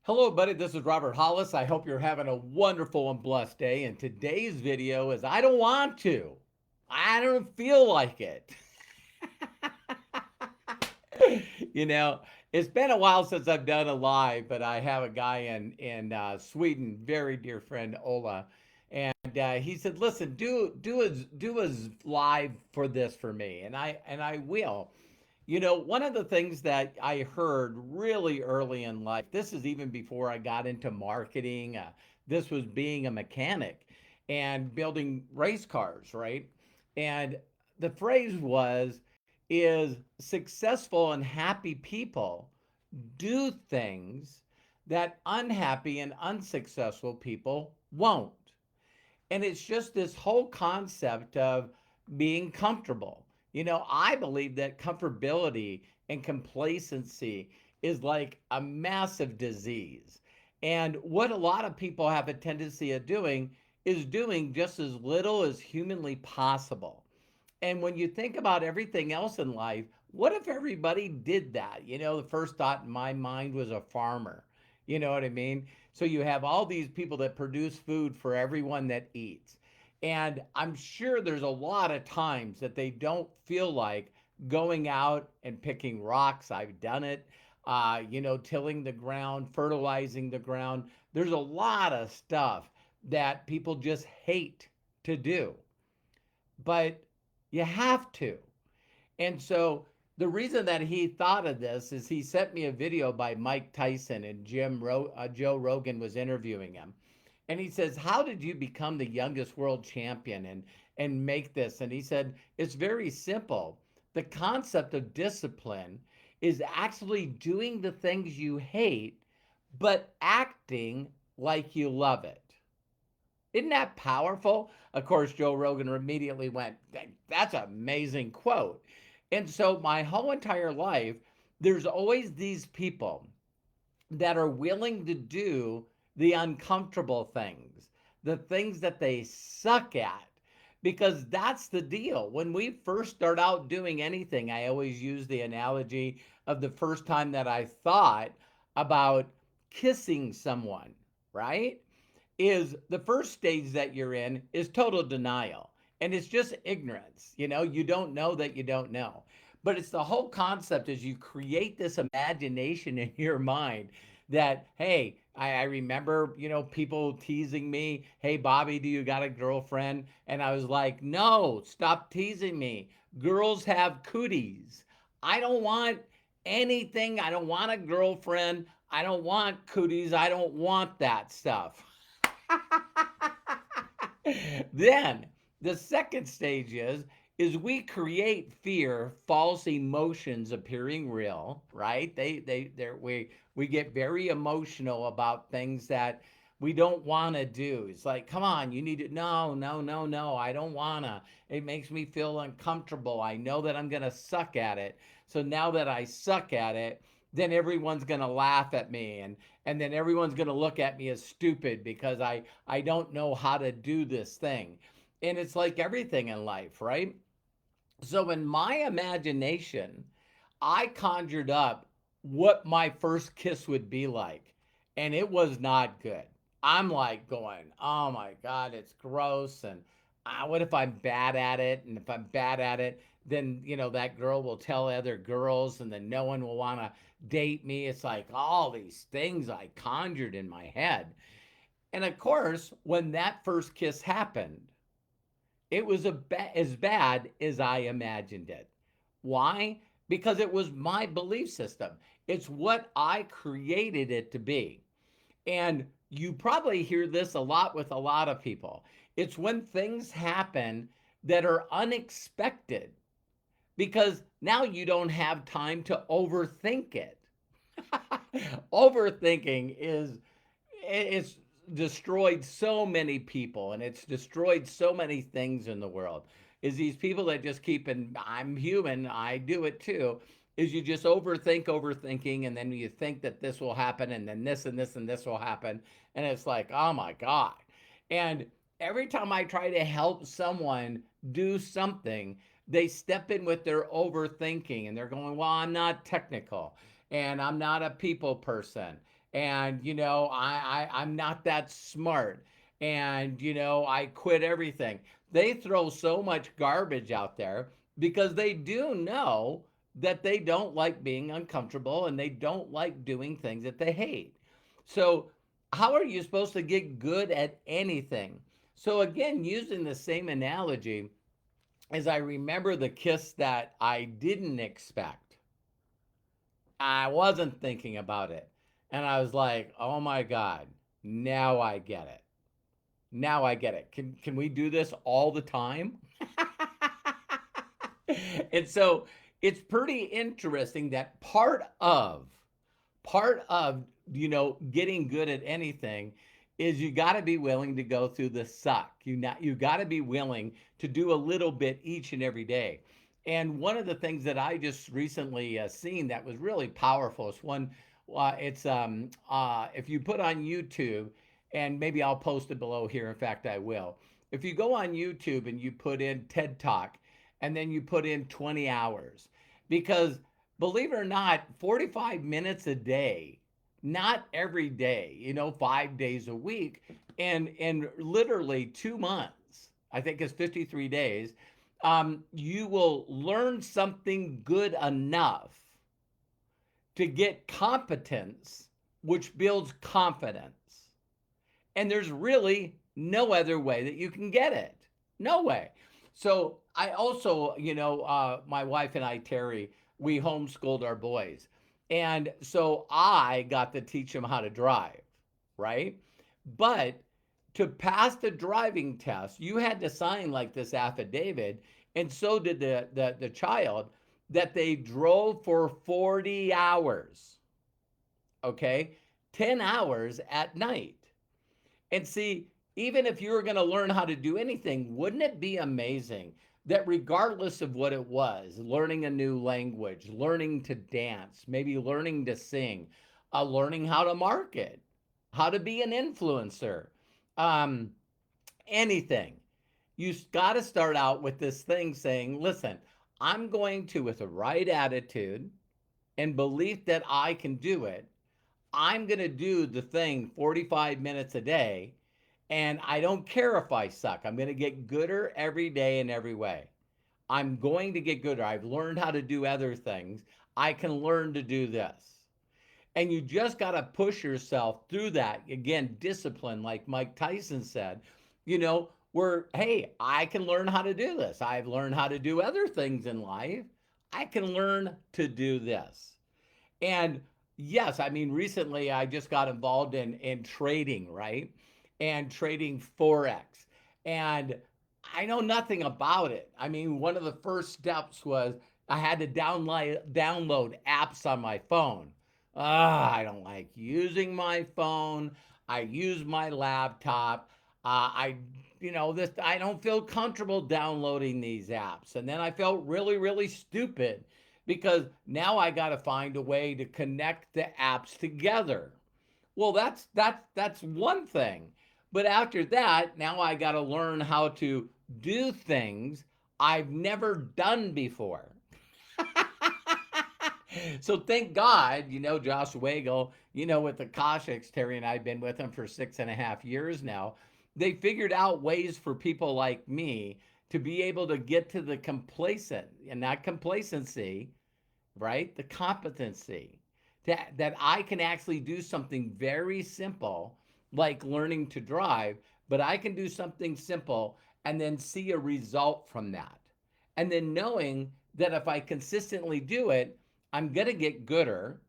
Hello, buddy. This is Robert Hollis. I hope you're having a wonderful and blessed day. And today's video is I don't want to. I don't feel like it. you know, it's been a while since I've done a live, but I have a guy in Sweden, very dear friend Ola, and he said, "Listen, do a live for this for me," and I will. One of the things that I heard really early in life, this is even before I got into marketing, this was being a mechanic and building race cars, right? And the phrase is successful and happy people do things that unhappy and unsuccessful people won't. And it's just this whole concept of being comfortable. I believe that comfortability and complacency is like a massive disease. And what a lot of people have a tendency of doing is doing just as little as humanly possible. And when you think about everything else in life, what if everybody did that? The first thought in my mind was a farmer. You know what I mean? So you have all these people that produce food for everyone that eats. And I'm sure there's a lot of times that they don't feel like going out and picking rocks. I've done it. Tilling the ground, fertilizing the ground. There's a lot of stuff that people just hate to do, but you have to. And so the reason that he thought of this is he sent me a video by Mike Tyson, and Joe Rogan was interviewing him. And he says, "How did you become the youngest world champion and make this?" And he said, "It's very simple. The concept of discipline is actually doing the things you hate, but acting like you love it." Isn't that powerful? Of course, Joe Rogan immediately went, "That's an amazing quote." And so my whole entire life, there's always these people that are willing to do the uncomfortable things, the things that they suck at, because that's the deal. When we first start out doing anything, I always use the analogy of the first time that I thought about kissing someone, right? Is the first stage that you're in is total denial. And it's just ignorance. You don't know that you don't know. But it's the whole concept is you create this imagination in your mind that, hey, I remember, people teasing me, "Hey, Bobby, do you got a girlfriend?" And I was like, "No, stop teasing me. Girls have cooties. I don't want anything. I don't want a girlfriend. I don't want cooties. I don't want that stuff." Then the second stage is we create fear, false emotions appearing real, right? We get very emotional about things that we don't want to do. It's like, come on, you need to, no, no, no, no, I don't want to. It makes me feel uncomfortable. I know that I'm going to suck at it. So now that I suck at it, then everyone's going to laugh at me, and then everyone's going to look at me as stupid because I don't know how to do this thing. And it's like everything in life, right? So in my imagination, I conjured up what my first kiss would be like, and it was not good. I'm like going, "Oh my God, it's gross." And what if I'm bad at it? And if I'm bad at it, then, that girl will tell other girls, and then no one will want to date me. It's like all these things I conjured in my head. And of course, when that first kiss happened, it was as bad as I imagined it. Why? Because it was my belief system. It's what I created it to be. And you probably hear this a lot with a lot of people. It's when things happen that are unexpected, because now you don't have time to overthink it. Overthinking it's destroyed so many people, and it's destroyed so many things in the world. Is these people that just keep, and I'm human, I do it too, is you just overthinking, and then you think that this will happen, and then this and this and this will happen, and it's like, oh my God. And every time I try to help someone do something, they step in with their overthinking, and they're going, "Well, I'm not technical, and I'm not a people person, and I'm not that smart, and I quit everything. They throw so much garbage out there because they do know that they don't like being uncomfortable and they don't like doing things that they hate. So how are you supposed to get good at anything? So again, using the same analogy, as I remember the kiss that I didn't expect, I wasn't thinking about it. And I was like, oh my God, now I get it. Now I get it. Can we do this all the time? And so it's pretty interesting that part of getting good at anything is you got to be willing to go through the suck. You got to be willing to do a little bit each and every day. And one of the things that I just recently seen that was really powerful is one. It's if you put on YouTube, and maybe I'll post it below here. In fact, I will. If you go on YouTube and you put in TED Talk, and then you put in 20 hours, because believe it or not, 45 minutes a day, not every day, 5 days a week, and literally 2 months, I think it's 53 days, you will learn something good enough to get competence, which builds confidence. And there's really no other way that you can get it. No way. So I also, my wife and I, Terry, we homeschooled our boys. And so I got to teach them how to drive, right? But to pass the driving test, you had to sign like this affidavit, and so did the child, that they drove for 40 hours, okay? 10 hours at night. And see, even if you were going to learn how to do anything, wouldn't it be amazing that regardless of what it was, learning a new language, learning to dance, maybe learning to sing, learning how to market, how to be an influencer, um, anything, you got to start out with this thing saying, listen, I'm going to, with the right attitude and belief that I can do it, I'm going to do the thing 45 minutes a day, and I don't care if I suck. I'm going to get gooder every day in every way. I'm going to get gooder. I've learned how to do other things. I can learn to do this. And you just got to push yourself through that. Again, discipline, like Mike Tyson said, where, hey, I can learn how to do this. I've learned how to do other things in life. I can learn to do this. And yes, I mean, recently I just got involved in trading, right? And trading Forex. And I know nothing about it. I mean, one of the first steps was I had to download apps on my phone. I don't like using my phone. I use my laptop. I don't feel comfortable downloading these apps. And then I felt really, really stupid because now I got to find a way to connect the apps together. Well, that's one thing. But after that, now I got to learn how to do things I've never done before. So thank God, Josh Wagle, with the Koshiks, Terry and I have been with him for 6.5 years now. They figured out ways for people like me to be able to get to the complacent, and not complacency, right? The competency, that I can actually do something very simple, like learning to drive, but I can do something simple and then see a result from that. And then knowing that if I consistently do it, I'm going to get gooder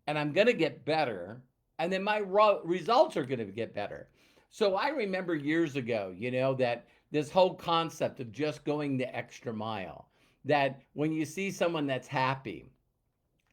and I'm going to get better. And then my results are going to get better. So I remember years ago, that this whole concept of just going the extra mile, that when you see someone that's happy,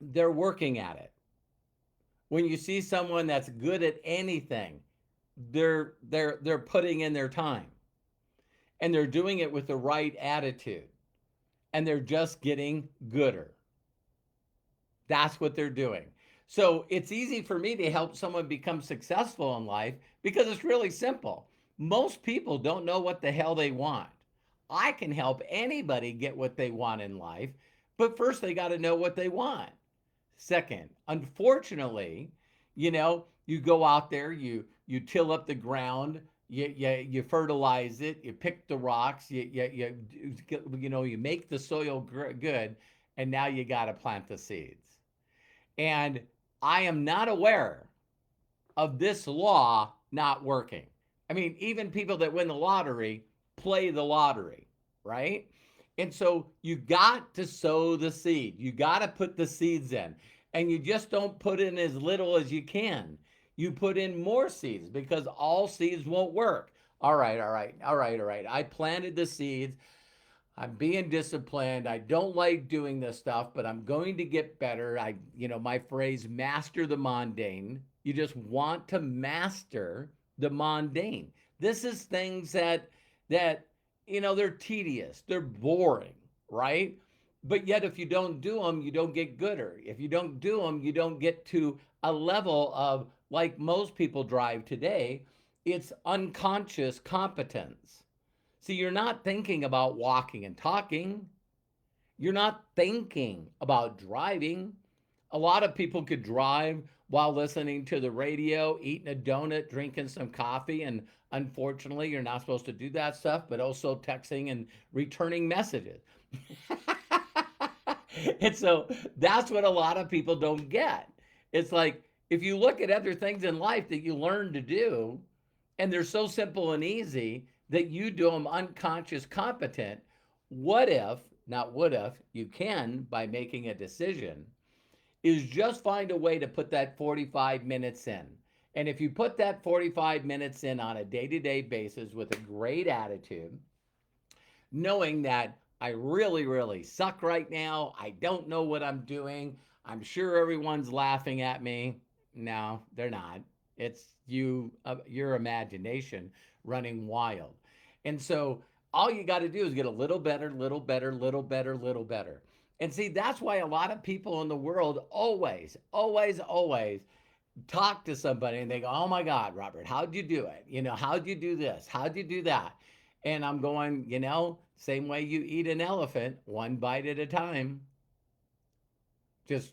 they're working at it. When you see someone that's good at anything, they're putting in their time, and they're doing it with the right attitude, and they're just getting gooder. That's what they're doing. So it's easy for me to help someone become successful in life because it's really simple. Most people don't know what the hell they want. I can help anybody get what they want in life, but first they got to know what they want. Second, unfortunately, You go out there, you till up the ground, you fertilize it, you pick the rocks, you make the soil good, and now you got to plant the seeds. And I am not aware of this law not working. I mean, even people that win the lottery play the lottery, right? And so you got to sow the seed. You got to put the seeds in. And you just don't put in as little as you can. You put in more seeds because all seeds won't work. All right, all right, all right, all right. I planted the seeds. I'm being disciplined. I don't like doing this stuff, but I'm going to get better. My phrase, master the mundane. You just want to master the mundane. This is things that they're tedious, they're boring, right? But yet, if you don't do them, you don't get gooder. If you don't do them, you don't get to a level of, like most people drive today, it's unconscious competence. See, you're not thinking about walking and talking. You're not thinking about driving. A lot of people could drive while listening to the radio, eating a donut, drinking some coffee, and unfortunately, you're not supposed to do that stuff, but also texting and returning messages. And so that's what a lot of people don't get. It's like if you look at other things in life that you learn to do, and they're so simple and easy that you do them unconscious competent, what if, not what if, you can, by making a decision, is just find a way to put that 45 minutes in. And if you put that 45 minutes in on a day-to-day basis with a great attitude, knowing that I really, really suck right now, I don't know what I'm doing, I'm sure everyone's laughing at me. No, they're not. It's your imagination running wild. And so all you got to do is get a little better, little better, little better, little better. And see, that's why a lot of people in the world always, always, always talk to somebody and they go, "Oh my God, Robert, how'd you do it? How'd you do this? How'd you do that?" And I'm going, same way you eat an elephant, one bite at a time, just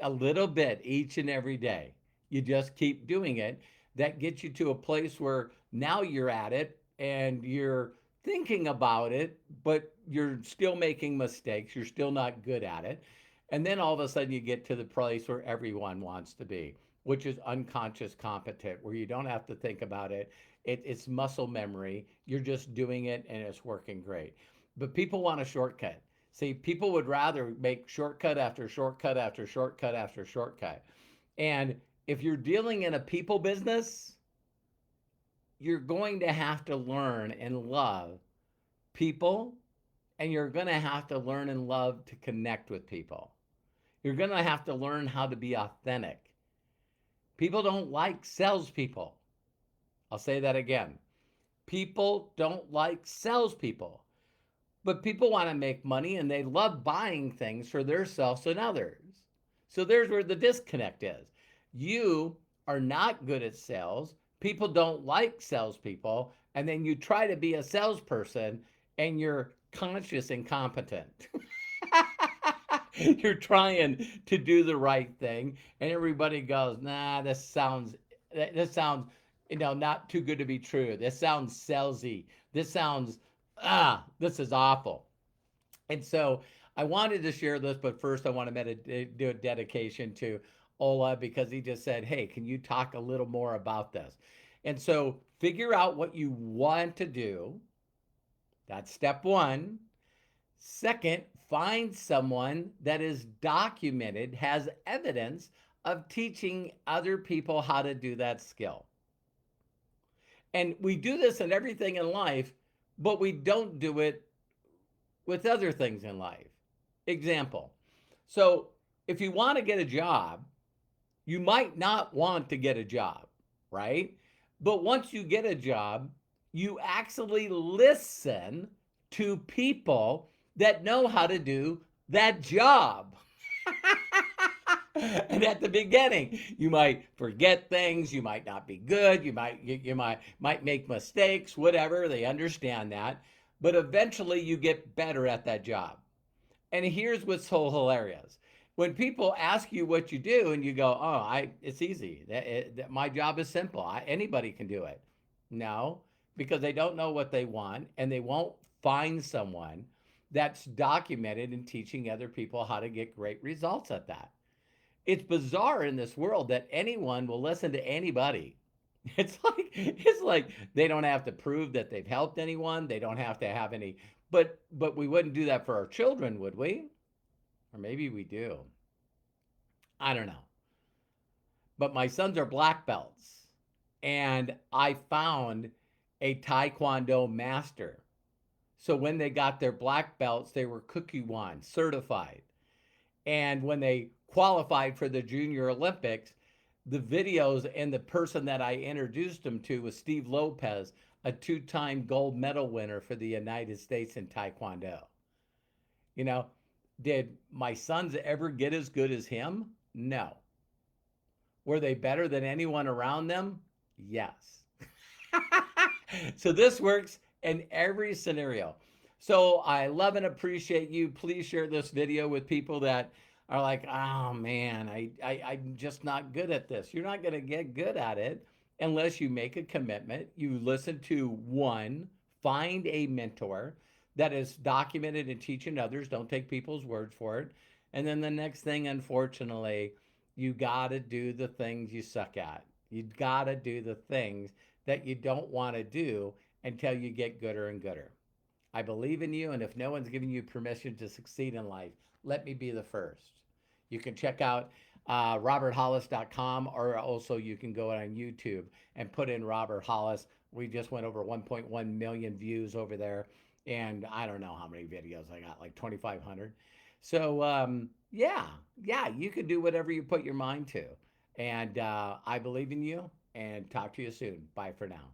a little bit each and every day. You just keep doing it. That gets you to a place where now you're at it and you're thinking about it, but you're still making mistakes. You're still not good at it. And then all of a sudden you get to the place where everyone wants to be, which is unconscious competent, where you don't have to think about it. It's muscle memory. You're just doing it and it's working great. But people want a shortcut. See, people would rather make shortcut after shortcut after shortcut after shortcut. And if you're dealing in a people business, you're going to have to learn and love people, and you're going to have to learn and love to connect with people. You're going to have to learn how to be authentic. People don't like salespeople. I'll say that again. People don't like salespeople. But people want to make money and they love buying things for themselves and others. So there's where the disconnect is. You are not good at sales. People don't like salespeople. And then you try to be a salesperson and you're conscious incompetent. You're trying to do the right thing. And everybody goes, nah, this sounds not too good to be true. This sounds salesy. This sounds this is awful. And so I wanted to share this, but first I want to do a dedication to Ola because he just said, "Hey, can you talk a little more about this?" And so figure out what you want to do. That's step one. Second, find someone that is documented, has evidence of teaching other people how to do that skill. And we do this in everything in life, but we don't do it with other things in life. Example. So if you want to get a job, you might not want to get a job, right? But once you get a job, you actually listen to people that know how to do that job. And at the beginning, you might forget things, you might not be good, you might make mistakes, whatever, they understand that, but eventually you get better at that job. And here's what's so hilarious when people ask you what you do and you go, "Oh, it's easy. My job is simple. Anybody can do it." No, because they don't know what they want and they won't find someone that's documented in teaching other people how to get great results at that. It's bizarre in this world that anyone will listen to anybody. It's like they don't have to prove that they've helped anyone. They don't have to have any, but we wouldn't do that for our children, would we? Or maybe we do. I don't know. But my sons are black belts. And I found a Taekwondo master. So when they got their black belts, they were Kukiwan certified. And when they qualified for the Junior Olympics, the videos and the person that I introduced them to was Steve Lopez, a two-time gold medal winner for the United States in Taekwondo. You know, did my sons ever get as good as him? No. Were they better than anyone around them? Yes. So this works in every scenario. So I love and appreciate you. Please share this video with people that are like, oh man, I'm just not good at this. You're not going to get good at it unless you make a commitment. You listen to one, find a mentor that is documented and teaching others. Don't take people's word for it. And then the next thing, unfortunately, you got to do the things you suck at. You got to do the things that you don't want to do until you get gooder and gooder. I believe in you, and if no one's giving you permission to succeed in life, let me be the first. You can check out roberthollis.com, or also you can go on YouTube and put in Robert Hollis. We just went over 1.1 million views over there, and I don't know how many videos I got, like 2,500. So yeah, you can do whatever you put your mind to. And I believe in you, and talk to you soon. Bye for now.